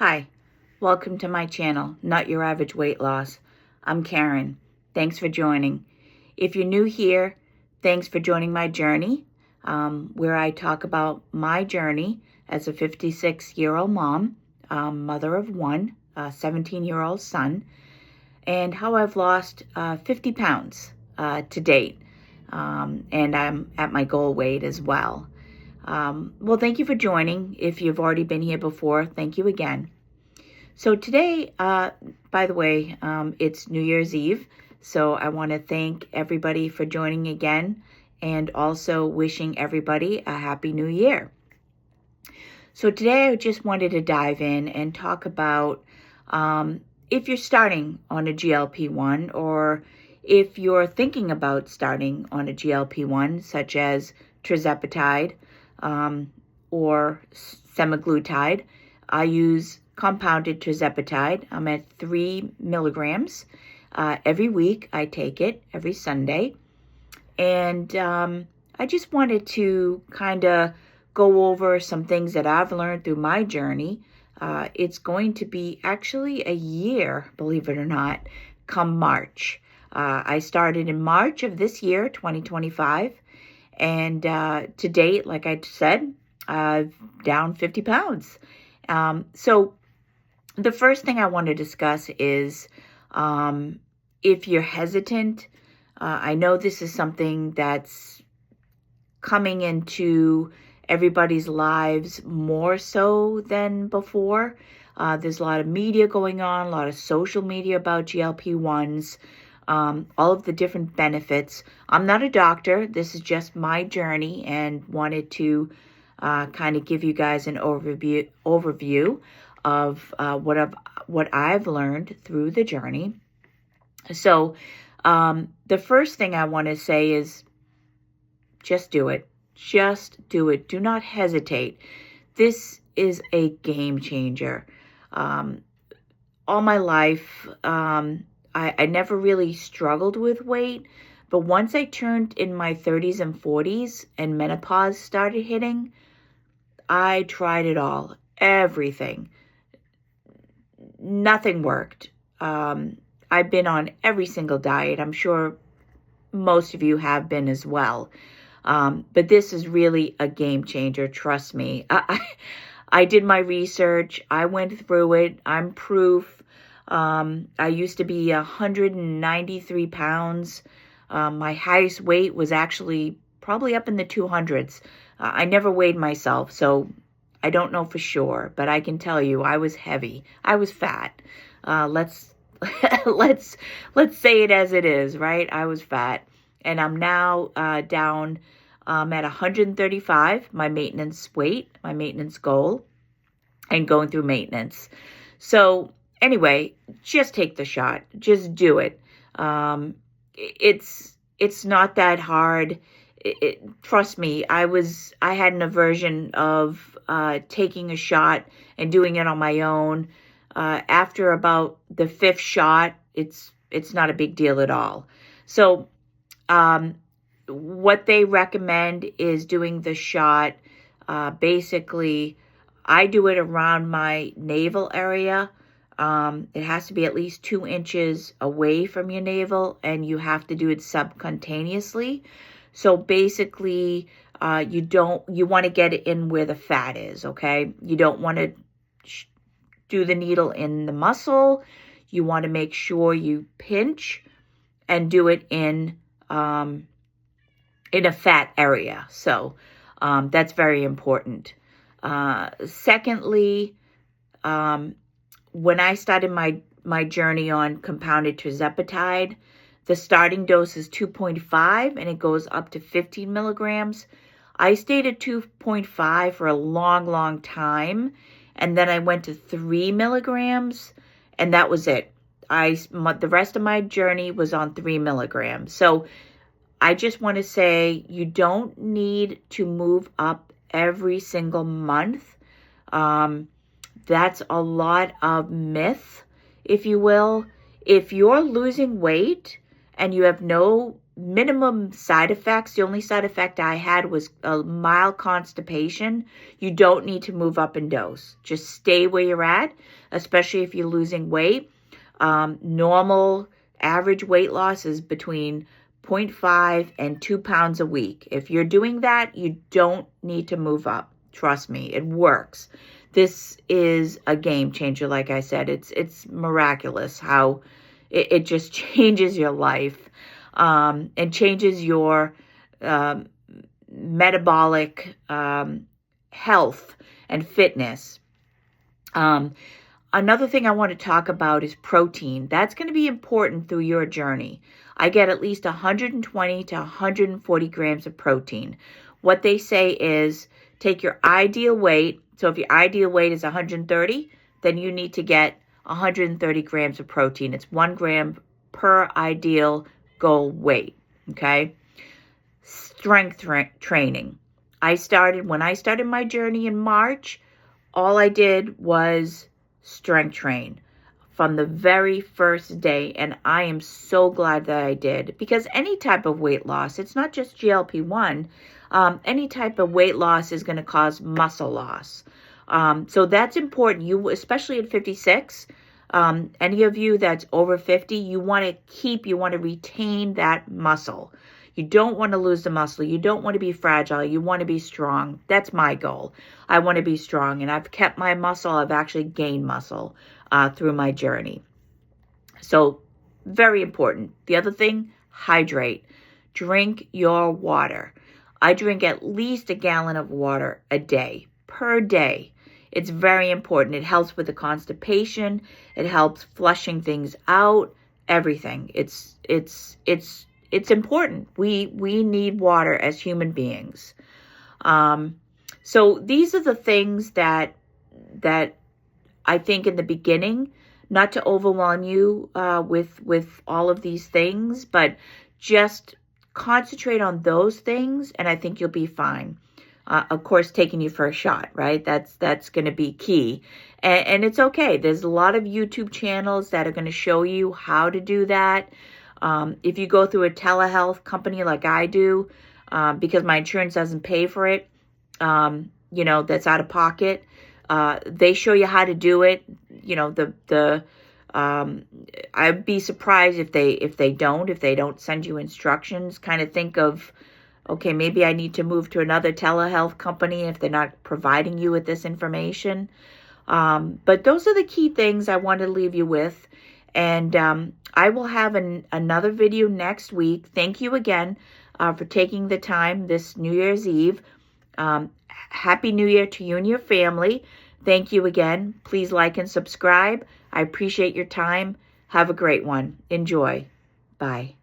Hi, welcome to my channel, Not Your Average Weight Loss. I'm Karen. Thanks for joining. If you're new here, thanks for joining my journey, where I talk about my journey as a 56-year-old mom, mother of one, a 17-year-old son, and how I've lost 50 pounds to date. And I'm at my goal weight as well. Well, thank you for joining. If you've already been here before, thank you again. So today, by the way, it's New Year's Eve. So I want to thank everybody for joining again and also wishing everybody a Happy New Year. So today I just wanted to dive in and talk about if you're starting on a GLP-1 or if you're thinking about starting on a GLP-1, such as tirzepatide or semaglutide. I use compounded tirzepatide. I'm at 3 milligrams every week. I take it every Sunday. And I just wanted to kind of go over some things that I've learned through my journey. It's going to be actually a year, believe it or not, come March. I started in March of this year, 2025. And to date, like I said, I've down 50 pounds. So the first thing I want to discuss is if you're hesitant, I know this is something that's coming into everybody's lives more so than before. There's a lot of media going on, a lot of social media about GLP-1s. All of the different benefits. I'm not a doctor. This is just my journey and wanted to kind of give you guys an overview of what I've learned through the journey. So the first thing I want to say is just do it. Just do it. Do not hesitate. This is a game changer. All my life, I never really struggled with weight, but once I turned in my 30s and 40s and menopause started hitting, I tried it all, everything. Nothing worked. I've been on every single diet. I'm sure most of you have been as well. But this is really a game changer, trust me. I did my research. I went through it. I'm proof. I used to be 193 pounds. My highest weight was actually probably up in the 200s. I never weighed myself, so I don't know for sure, but I can tell you I was heavy. I was fat. Let's say it as it is, right? I was fat, and I'm now down at 135, my maintenance weight, my maintenance goal, and going through maintenance. So anyway, just take the shot. Just do it. It's not that hard. Trust me, I had an aversion of taking a shot and doing it on my own. After about the 5th shot, it's not a big deal at all. So what they recommend is doing the shot. Basically, I do it around my navel area. It has to be at least 2 inches away from your navel, and you have to do it subcutaneously. So basically, you want to get it in where the fat is, okay? You don't want to do the needle in the muscle. You want to make sure you pinch and do it in a fat area. So that's very important. Secondly, when I started my journey on compounded tirzepatide, the starting dose is 2.5 and it goes up to 15 milligrams. I stayed at 2.5 for a long, long time, and then I went to 3 milligrams, and that was it. The rest of my journey was on 3 milligrams. So I just want to say you don't need to move up every single month. That's a lot of myth, if you will. If you're losing weight and you have no minimum side effects. The only side effect I had was a mild constipation. You don't need to move up in dose. Just stay where you're at, especially if you're losing weight. Normal average weight loss is between 0.5 and 2 pounds a week. If you're doing that, you don't need to move up. Trust me, it works. This is a game changer. Like I said, it's miraculous how it just changes your life. And changes your metabolic health and fitness. Another thing I want to talk about is protein. That's going to be important through your journey. I get at least 120 to 140 grams of protein. What they say is take your ideal weight. So if your ideal weight is 130, then you need to get 130 grams of protein. It's 1 gram per ideal goal weight, okay? Strength training. When I started my journey in March, all I did was strength train from the very first day, and I am so glad that I did, because any type of weight loss, it's not just GLP-1, any type of weight loss is going to cause muscle loss. So that's important. You, especially at 56, any of you that's over 50, you want to retain that muscle. You don't want to lose the muscle. You don't want to be fragile. You want to be strong. That's my goal. I want to be strong, and I've kept my muscle. I've actually gained muscle through my journey. So very important. The other thing, hydrate. Drink your water. I drink at least 1 gallon of water a day, per day. It's very important. It helps with the constipation. It helps flushing things out. Everything. It's important. We need water as human beings. So these are the things that I think in the beginning, not to overwhelm you with all of these things, but just concentrate on those things, and I think you'll be fine. Of course, taking your first shot, right? That's going to be key. And it's okay. There's a lot of YouTube channels that are going to show you how to do that. If you go through a telehealth company like I do, because my insurance doesn't pay for it, that's out of pocket, they show you how to do it. I'd be surprised if they don't send you instructions. Kind of think of, okay, maybe I need to move to another telehealth company if they're not providing you with this information. But those are the key things I want to leave you with. And I will have another video next week. Thank you again for taking the time this New Year's Eve. Happy New Year to you and your family. Thank you again. Please like and subscribe. I appreciate your time. Have a great one. Enjoy. Bye.